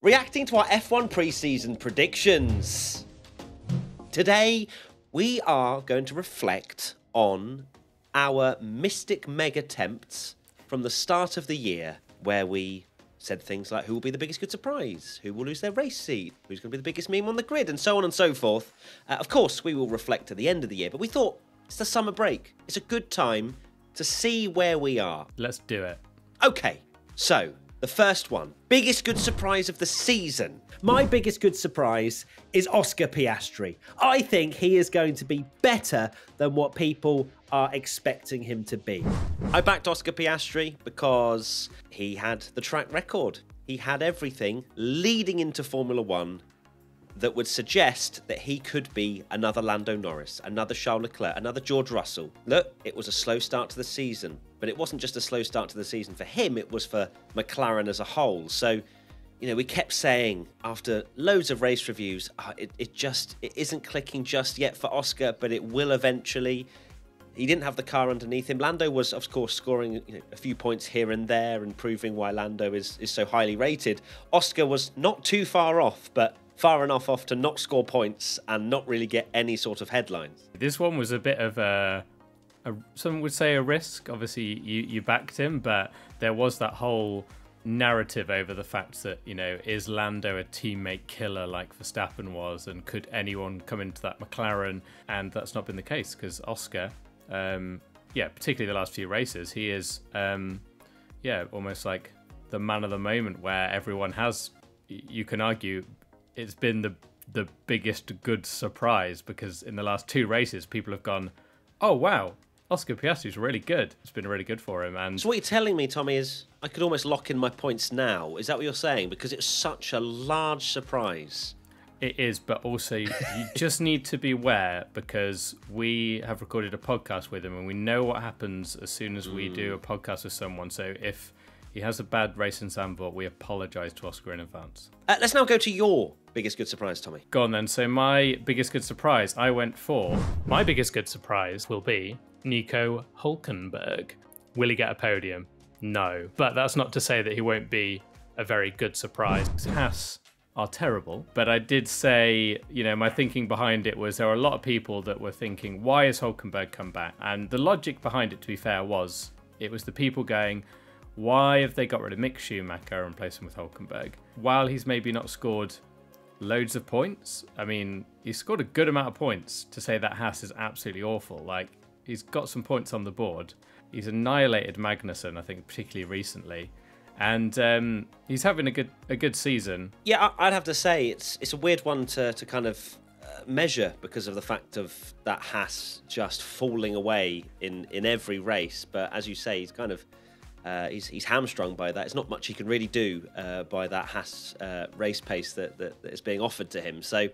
reacting to our F1 pre-season predictions. Today, we are going to reflect on our Mystic Meg attempts from the start of the year, where we said things like who will be the biggest good surprise, who will lose their race seat, who's going to be the biggest meme on the grid, and so on and so forth. Of course, we will reflect at the end of the year, but we thought it's the summer break. It's a good time to see where we are. Let's do it. Okay, so the first one, biggest good surprise of the season. My biggest good surprise is Oscar Piastri. I think he is going to be better than what people are expecting him to be. I backed Oscar Piastri because he had the track record. He had everything leading into Formula One that would suggest that he could be another Lando Norris, another Charles Leclerc, another George Russell. Look, it was a slow start to the season, but it wasn't just a slow start to the season for him, it was for McLaren as a whole. So, you know, we kept saying after loads of race reviews, it isn't clicking just yet for Oscar, but it will eventually. He didn't have the car underneath him. Lando was, of course, scoring a few points here and there and proving why Lando is so highly rated. Oscar was not too far off, but far enough off to not score points and not really get any sort of headlines. This one was a bit of some would say a risk. Obviously, you backed him, but there was that whole narrative over the fact that, you know, is Lando a teammate killer like Verstappen was, and could anyone come into that McLaren? And that's not been the case, because Oscar, particularly the last few races, he is, almost like the man of the moment, where everyone has, you can argue, it's been the biggest good surprise, because in the last two races, people have gone, oh, wow, Oscar Piastri's really good. It's been really good for him. And so what you're telling me, Tommy, is I could almost lock in my points now. Is that what you're saying? Because it's such a large surprise. It is, but also you just need to be aware, because we have recorded a podcast with him and we know what happens as soon as we do a podcast with someone. So if he has a bad race in Zandvoort, we apologise to Oscar in advance. Let's now go to your biggest good surprise, Tommy. Go on then. So my biggest good surprise, my biggest good surprise will be Nico Hülkenberg. Will he get a podium? No. But that's not to say that he won't be a very good surprise. Haas are terrible. But I did say, my thinking behind it was there were a lot of people that were thinking, why has Hülkenberg come back? And the logic behind it, to be fair, was the people going, why have they got rid of Mick Schumacher and replaced him with Hülkenberg? While he's maybe not scored loads of points, I mean, he's scored a good amount of points to say that Haas is absolutely awful. Like, he's got some points on the board. He's annihilated Magnussen, I think, particularly recently. And he's having a good season. Yeah, I'd have to say it's a weird one to kind of measure, because of the fact of that Haas just falling away in every race. But as you say, he's kind of he's hamstrung by that. There's not much he can really do by that Haas race pace that is being offered to him. So,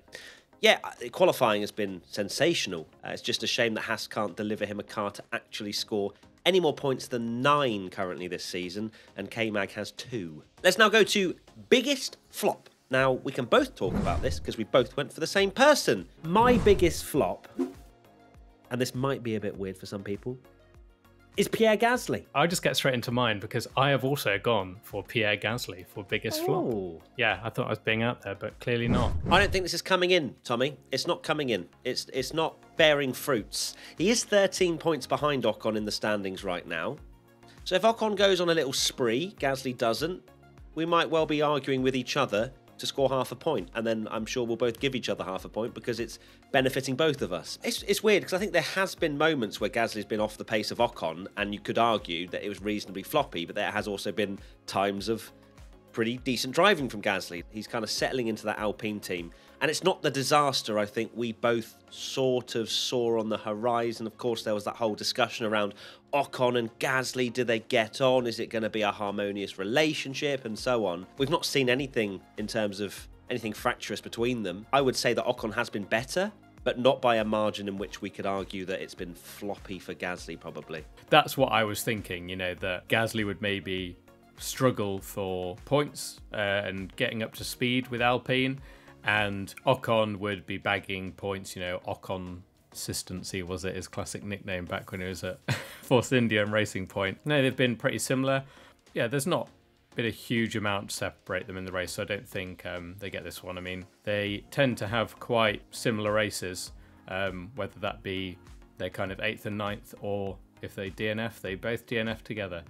yeah, qualifying has been sensational. It's just a shame that Haas can't deliver him a car to actually score any more points than 9 currently this season, and K-Mag has 2. Let's now go to biggest flop. Now, we can both talk about this because we both went for the same person. My biggest flop, and this might be a bit weird for some people, is Pierre Gasly. I just get straight into mine because I have also gone for Pierre Gasly for biggest flop. Yeah, I thought I was being out there, but clearly not. I don't think this is coming in, Tommy. It's not coming in. It's not bearing fruits. He is 13 points behind Ocon in the standings right now. So if Ocon goes on a little spree, Gasly doesn't, we might well be arguing with each other to score half a point, and then I'm sure we'll both give each other half a point because it's benefiting both of us. It's weird because I think there has been moments where Gasly's been off the pace of Ocon, and you could argue that it was reasonably floppy, but there has also been times of pretty decent driving from Gasly. He's kind of settling into that Alpine team, and it's not the disaster I think we both sort of saw on the horizon. Of course, there was that whole discussion around Ocon and Gasly. Do they get on? Is it going to be a harmonious relationship? And so on. We've not seen anything in terms of anything fractious between them. I would say that Ocon has been better, but not by a margin in which we could argue that it's been floppy for Gasly, probably. That's what I was thinking, that Gasly would maybe struggle for points and getting up to speed with Alpine, and Ocon would be bagging points. Ocon consistency was his classic nickname back when he was at Force India and Racing Point. No, they've been pretty similar. Yeah, there's not been a huge amount to separate them in the race, so I don't think they get this one. I mean, they tend to have quite similar races, whether that be they're kind of 8th and 9th, or if they DNF, they both DNF together.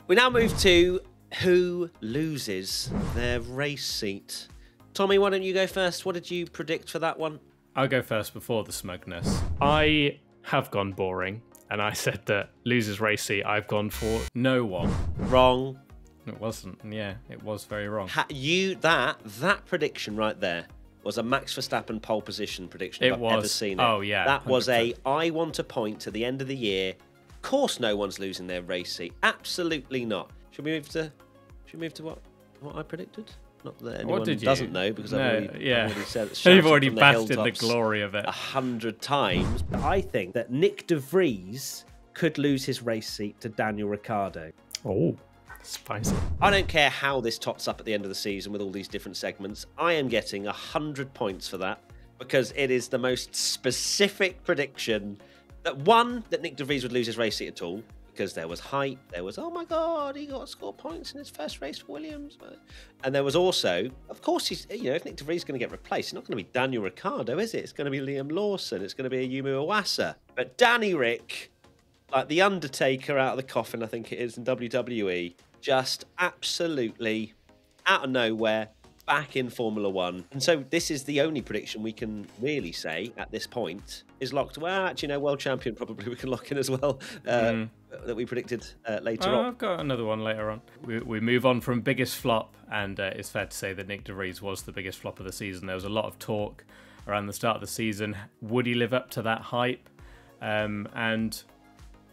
We now move to who loses their race seat. Tommy, why don't you go first? What did you predict for that one? I'll go first before the smugness. I have gone boring, and I said that losers race seat, I've gone for no one. Wrong. It wasn't. Yeah, it was very wrong. That prediction right there was a Max Verstappen pole position prediction if I've ever seen it. Oh, yeah. That 100%. was I want a point to the end of the year. Of course no one's losing their race seat. Absolutely not. Should we move to what I predicted? Not that anyone doesn't know, because I've already said it. You've already basked in the glory of it 100 times. I think that Nick De Vries could lose his race seat to Daniel Ricciardo. Oh, spicy. I don't care how this tots up at the end of the season with all these different segments. I am getting 100 points for that, because it is the most specific prediction that Nick De Vries would lose his race seat at all, because there was hype. There was, oh my God, he got to score points in his first race for Williams. And there was also, of course, if Nick De Vries is going to get replaced, it's not going to be Daniel Ricciardo, is it? It's going to be Liam Lawson. It's going to be Yumu Iwasa. But Danny Rick, like the Undertaker out of the coffin, I think it is, in WWE, just absolutely out of nowhere, back in Formula One. And so this is the only prediction we can really say at this point is locked. Well, actually, no, world champion probably we can lock in as well, that we predicted later on. I've got another one later on. We move on from biggest flop, and it's fair to say that Nick De Vries was the biggest flop of the season. There was a lot of talk around the start of the season. Would he live up to that hype? And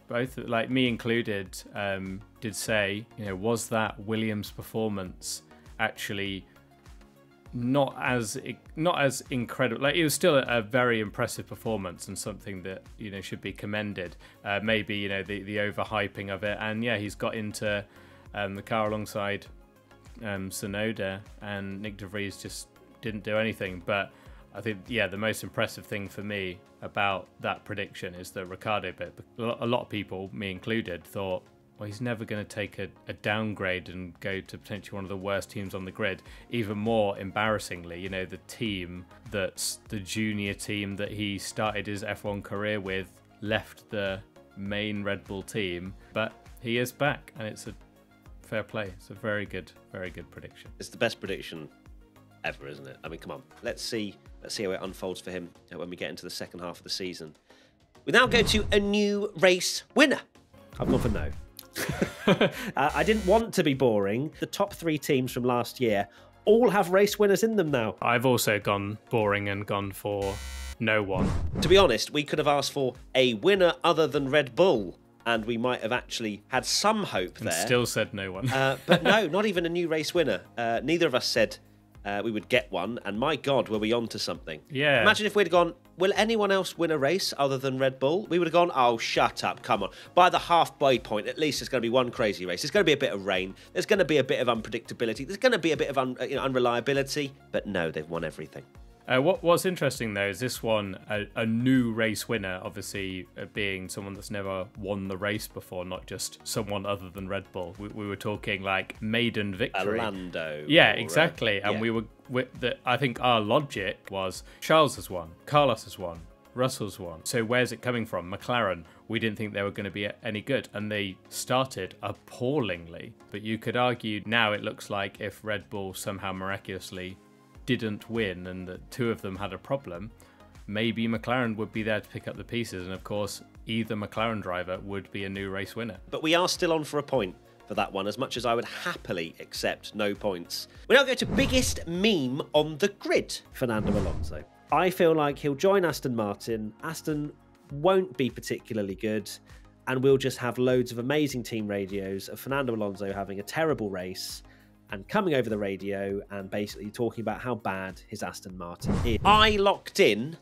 both, like me included, did say, was that Williams' performance actually not as incredible? Like, it was still a very impressive performance and something that should be commended. Maybe the overhyping of it, and yeah, he's got into the car alongside Tsunoda, and Nick De Vries just didn't do anything. But I think, yeah, the most impressive thing for me about that prediction is the Ricciardo bit. A lot of people, me included, thought, well, he's never going to take a downgrade and go to potentially one of the worst teams on the grid. Even more embarrassingly, the team that's the junior team that he started his F1 career with left the main Red Bull team, but he is back, and it's a fair play. It's a very good prediction. It's the best prediction ever, isn't it? I mean, come on. Let's see how it unfolds for him when we get into the second half of the season. We now go to a new race winner. I've gone for no. I didn't want to be boring. The top 3 teams from last year all have race winners in them now. I've also gone boring and gone for no one. To be honest, we could have asked for a winner other than Red Bull, and we might have actually had some hope there. And still said no one. But no, not even a new race winner. Neither of us said we would get one, and my God, were we on to something. Yeah. Imagine if we'd have gone, will anyone else win a race other than Red Bull? We would have gone, oh, shut up, come on. By the halfway point, at least there's going to be one crazy race. There's going to be a bit of rain. There's going to be a bit of unpredictability. There's going to be a bit of unreliability. But no, they've won everything. What's interesting, though, is this one, a new race winner, obviously being someone that's never won the race before, not just someone other than Red Bull. We were talking like maiden victory. Lando. Yeah, exactly. And yeah. I think our logic was Charles has won, Carlos has won, Russell's won. So where's it coming from? McLaren, we didn't think they were going to be any good, and they started appallingly. But you could argue now it looks like if Red Bull somehow miraculously didn't win and the 2 of them had a problem, maybe McLaren would be there to pick up the pieces, and of course either McLaren driver would be a new race winner. But we are still on for a point for that one, as much as I would happily accept no points. We now go to biggest meme on the grid. Fernando Alonso. I feel like he'll join Aston Martin. Aston won't be particularly good, and we'll just have loads of amazing team radios of Fernando Alonso having a terrible race and coming over the radio and basically talking about how bad his Aston Martin is. I locked in,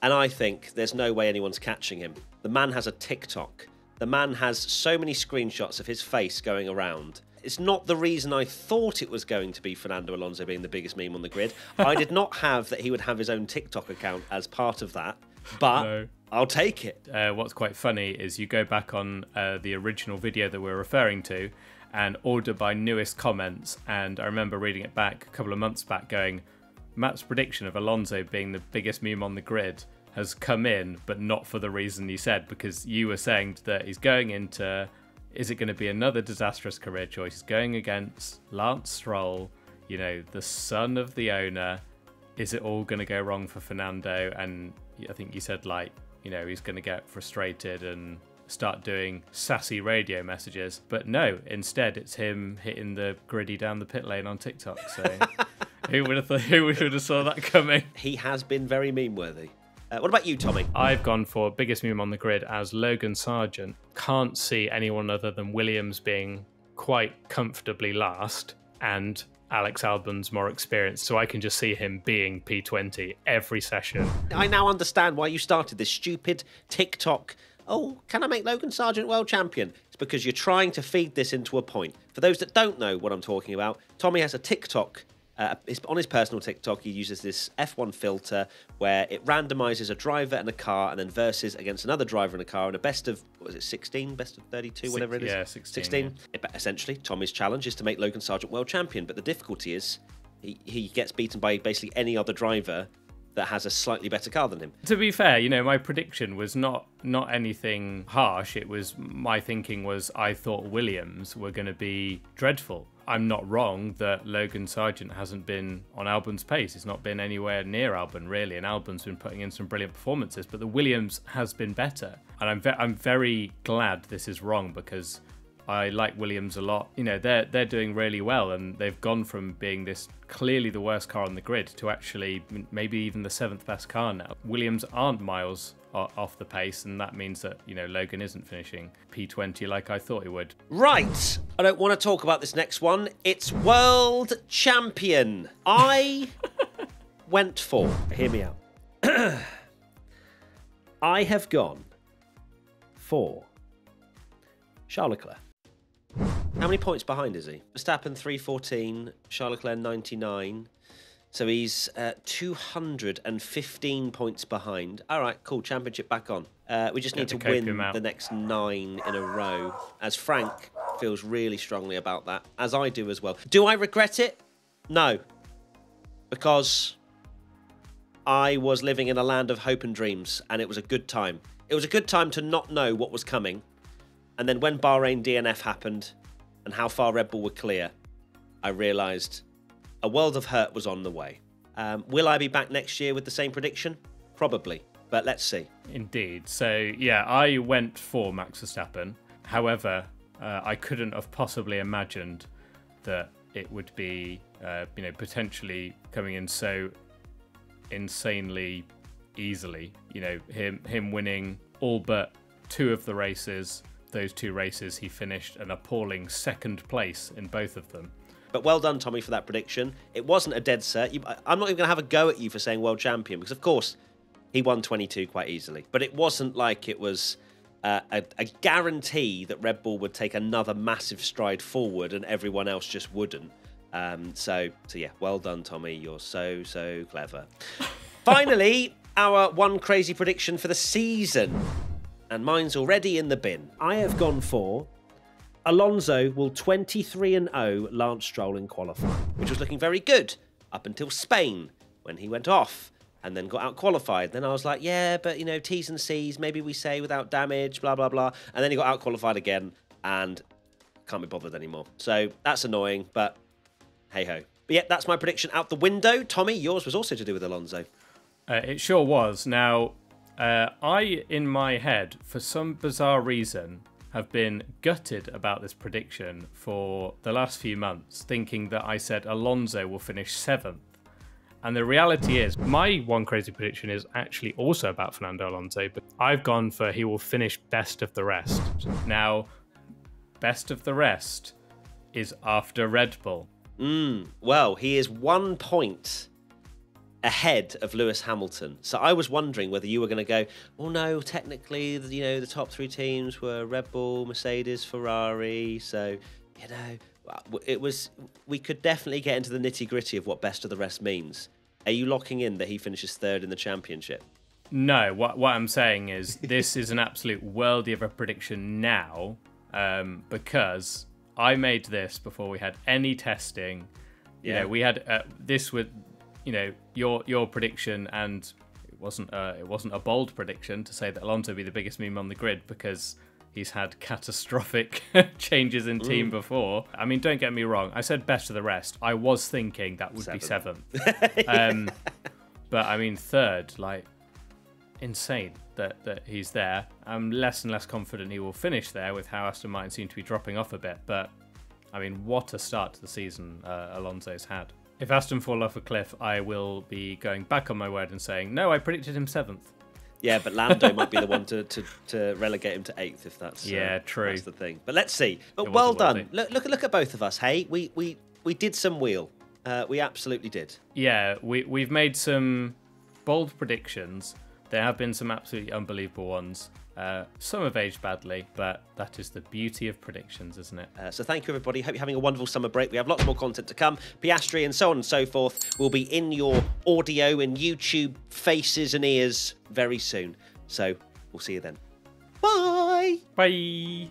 and I think there's no way anyone's catching him. The man has a TikTok. The man has so many screenshots of his face going around. It's not the reason I thought it was going to be Fernando Alonso being the biggest meme on the grid. I did not have that he would have his own TikTok account as part of that, but no. I'll take it. What's quite funny is you go back on the original video that we're referring to, and ordered by Newest Comments. And I remember reading it back a couple of months back going, Matt's prediction of Alonso being the biggest meme on the grid has come in, but not for the reason you said, because you were saying that he's going into, is it going to be another disastrous career choice? He's going against Lance Stroll, you know, the son of the owner. Is it all going to go wrong for Fernando? And I think you said, like, you know, he's going to get frustrated and start doing sassy radio messages. But no, instead it's him hitting the griddy down the pit lane on TikTok. So who would have saw that coming? He has been very meme-worthy. What about you, Tommy? I've gone for biggest meme on the grid as Logan Sargent. Can't see anyone other than Williams being quite comfortably last, and Alex Albon's more experienced, so I can just see him being P20 every session. I now understand why you started this stupid TikTok. Oh, can I make Logan Sargent world champion? It's because you're trying to feed this into a point. For those that don't know what I'm talking about, Tommy has a TikTok. On his personal TikTok, he uses this F1 filter where it randomizes a driver and a car and then versus against another driver and a car in a best of, what was it, 16? Best of 32, whatever it is? Yeah, 16. Yeah. Essentially, Tommy's challenge is to make Logan Sargent world champion, but the difficulty is he gets beaten by basically any other driver that has a slightly better car than him. To be fair, you know, my prediction was not anything harsh. It was, my thinking was, I thought Williams were going to be dreadful. I'm not wrong that Logan Sargent hasn't been on Albon's pace. He's not been anywhere near Albon, really, and Albon's been putting in some brilliant performances, but the Williams has been better. And I'm very glad this is wrong, because I like Williams a lot. You know, they're doing really well, and they've gone from being this clearly the worst car on the grid to actually maybe even the 7th best car now. Williams aren't miles off the pace, and that means that, you know, Logan isn't finishing P20 like I thought he would. Right, I don't want to talk about this next one. It's world champion. I went for, Hear me out. I have gone for Charles Leclerc. How many points behind is he? Verstappen 314, Charles Leclerc 99. So he's 215 points behind. All right, cool. Championship back on. We just need to win the next 9 in a row, as Frank feels really strongly about that, as I do as well. Do I regret it? No. Because I was living in a land of hope and dreams, and it was a good time. It was a good time to not know what was coming. And then when Bahrain DNF happened and how far Red Bull were clear, I realised a world of hurt was on the way. Will I be back next year with the same prediction? Probably, but let's see. Indeed. So, yeah, I went for Max Verstappen. However, I couldn't have possibly imagined that it would be, you know, potentially coming in so insanely easily. You know, him winning all but 2 of the races. Those 2 races, he finished an appalling 2nd place in both of them. But well done, Tommy, for that prediction. It wasn't a dead cert. I'm not even going to have a go at you for saying world champion, because, of course, he won 22 quite easily. But it wasn't like it was a guarantee that Red Bull would take another massive stride forward and everyone else just wouldn't. So yeah, well done, Tommy. You're so clever. Finally, our one crazy prediction for the season. And mine's already in the bin. I have gone for Alonso will 23-0 Lance Stroll in qualifying. Which was looking very good up until Spain, when he went off and then got out qualified. Then I was like, yeah, but, you know, T's and C's, maybe we say without damage, blah, blah, blah. And then he got out qualified again and can't be bothered anymore. So that's annoying, but hey-ho. But yeah, that's my prediction out the window. Tommy, yours was also to do with Alonso. It sure was. Now, I, in my head, for some bizarre reason, have been gutted about this prediction for the last few months, thinking that I said Alonso will finish 7th. And the reality is, my one crazy prediction is actually also about Fernando Alonso, but I've gone for he will finish best of the rest. Now, best of the rest is after Red Bull. Well, he is 1 point ahead of Lewis Hamilton. So I was wondering whether you were going to go, oh no, technically, you know, the top 3 teams were Red Bull, Mercedes, Ferrari. So, you know, we could definitely get into the nitty gritty of what best of the rest means. Are you locking in that he finishes 3rd in the championship? No, what I'm saying is this is an absolute worldie of a prediction now, because I made this before we had any testing. You know, we had this with, you know, your prediction, and it wasn't a bold prediction to say that Alonso would be the biggest meme on the grid because he's had catastrophic changes in team before. I mean, don't get me wrong. I said best of the rest. I was thinking that would be 7th. But I mean, 3rd, like, insane that he's there. I'm less and less confident he will finish there with how Aston Martin seem to be dropping off a bit. But I mean, what a start to the season Alonso's had. If Aston fall off a cliff, I will be going back on my word and saying, no, I predicted him 7th. Yeah, but Lando might be the one to relegate him to 8th if that's true. That's the thing. But let's see. But well done. Look at both of us. Hey, we did some wheel. We absolutely did. Yeah, we've made some bold predictions. There have been some absolutely unbelievable ones. Some have aged badly, but that is the beauty of predictions, isn't it? So thank you, everybody. Hope you're having a wonderful summer break. We have lots more content to come. Piastri and so on and so forth will be in your audio and YouTube faces and ears very soon. So we'll see you then. Bye! Bye!